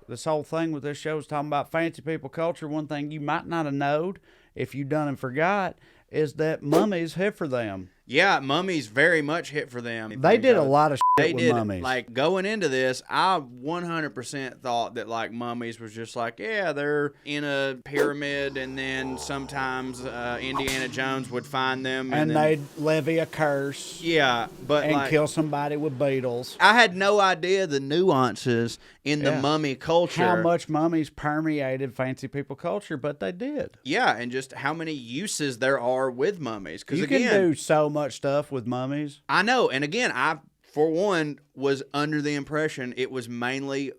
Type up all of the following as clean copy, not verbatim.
this whole thing with this show is talking about fancy people culture. One thing you might not have known if you done and forgot is that mummies hit for them. Yeah, mummies very much hit for them. They did a lot of shit with did, mummies. Like, going into this, I 100% thought that, like, mummies was just like, yeah, they're in a pyramid, and then sometimes Indiana Jones would find them. And then, they'd levy a curse. Yeah, but and like, kill somebody with beetles. I had no idea the nuances in the mummy culture. How much mummies permeated fancy people culture, but they did. Yeah, and just how many uses there are with mummies. Because you again, can do so much stuff with mummies. I know, and again, I, for one, was under the impression it was mainly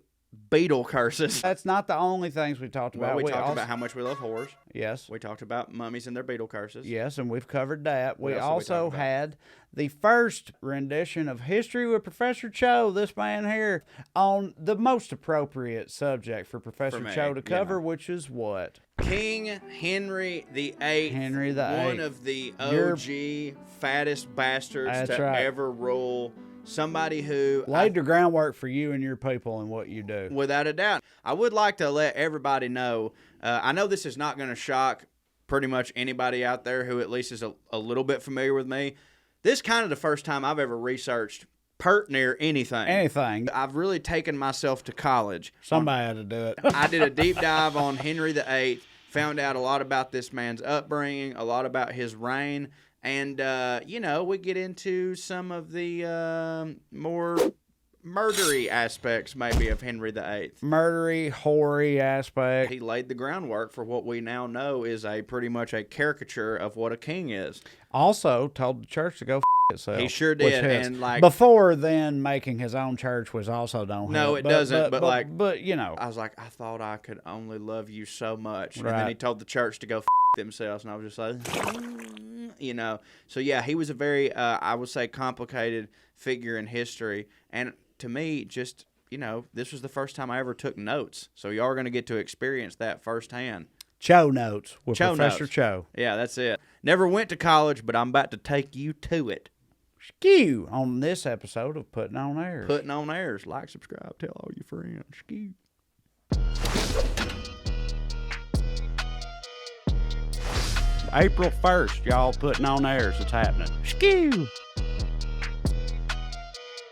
beetle curses. That's not the only things we talked about. Well, we talked about how much we love horrors. Yes. We talked about mummies and their beetle curses. Yes, and we've covered that. We What else also did we had the first rendition of History with Professor Cho, this man here, on the most appropriate subject for Professor Cho to cover, which is what? King Henry VIII. Henry VIII. One of the OG fattest bastards to ever rule. Somebody who laid the groundwork for you and your people and what you do. Without a doubt. I would like to let everybody know, I know this is not going to shock pretty much anybody out there who at least is a little bit familiar with me. This is kind of the first time I've ever researched pert near anything. Anything. I've really taken myself to college. Somebody had to do it. I did a deep dive on Henry VIII, found out a lot about this man's upbringing, a lot about his reign. And, you know, we get into some of the more murdery aspects, maybe, of Henry VIII. Murdery, hoary aspect. He laid the groundwork for what we now know is pretty much a caricature of what a king is. Also told the church to go itself. He sure did. And like before then, making his own church was also don't No, help. it doesn't. But you know, I was like, I thought I could only love you so much. Right. And then he told the church to go themselves, and I was just like, you know. So yeah, he was a very, I would say, complicated figure in history. And to me, just, you know, this was the first time I ever took notes. So you are going to get to experience that firsthand. Cho notes with Cho Professor notes. Cho. Yeah, that's it. Never went to college, but I'm about to take you to it. Skew on this episode of Puttin on Airs. Puttin on Airs. Like, subscribe, tell all your friends. Skew. April 1st, y'all, Puttin on Airs. It's happening. Skew.